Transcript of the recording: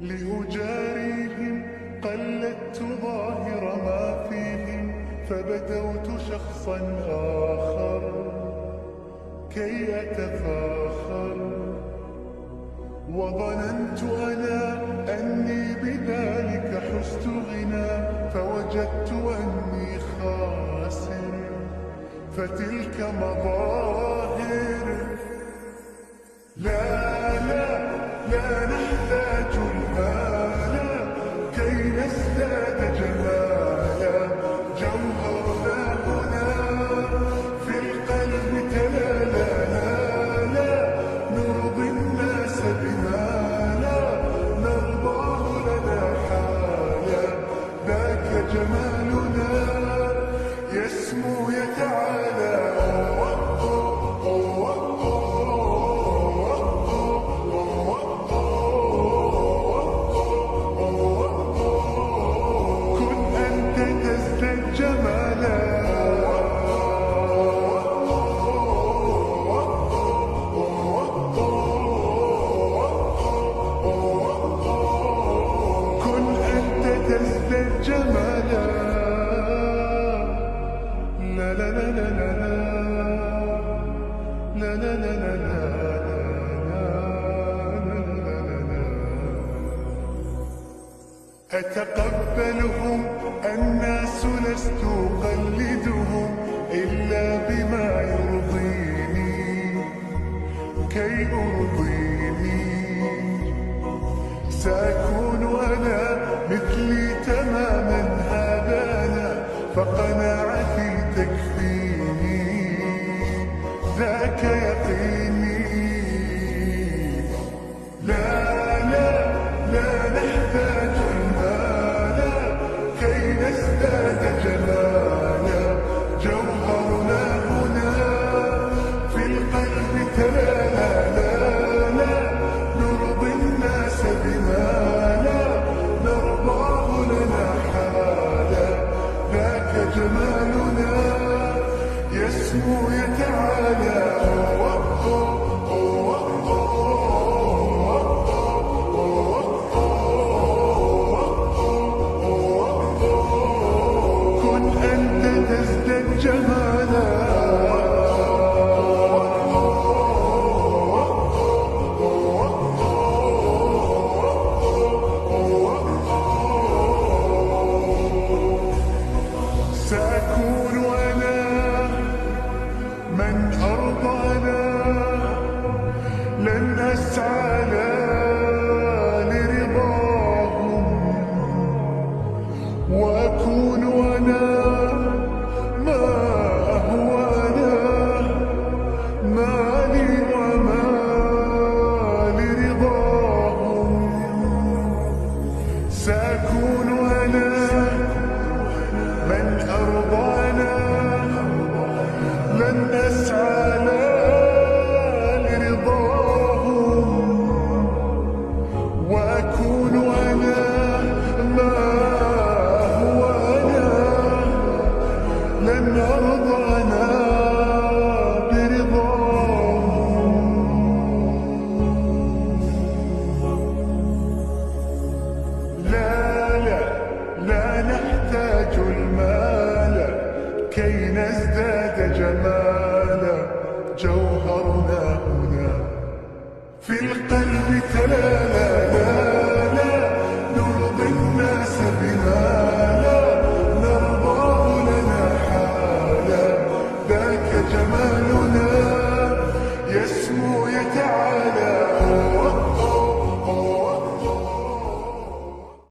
لأجاريهم قلدت ظاهر ما فيهم، فبدوت شخصا آخر كي أتفاخر، وظننت أنا أني بذلك حزت غنى، فوجدت أني خاسر، فتلك مظاهر. لا لا لا نحتاج المال كي نزداد جمالا، جوهرنا هنا في القلب تلالا. لا لا نرضي الناس بما لا نرضاه لنا حالا، ذاك جمالنا يسمو يتعالى. أتقبلهم الناس لست أقلدهم إلا بما يرضيني كي أرضيني، سأكون أنا مثلي تماما هذا أنا، فقناعتي تكفيني ذاك يقيني. لا لا لا نحتاج المال كي نزداد جمالا، جوهرنا هنا في القلب تلالا. لا لا نرضي الناس بما لا نرضاه لنا حالا، ذاك جمالنا يسمو يتعالى. كن أنت تزداد جمالا. سأكون أنا من أرضانا، لن أسعى لرضاهم، وأكون أنا ما أهوانا، مالي وما لرضاهم. سأكون أنا من أرضانا، لن أسعى لرضاهم، وأكون أنا ما هو أنا، لن أرضانا برضاهم. لا لا لا نحتاج المال كي نزداد جمالا، جوهرنا هنا في القلب تلالا. لا لا نرضي الناس بما لا نرضاه لنا حالا، ذاك جمال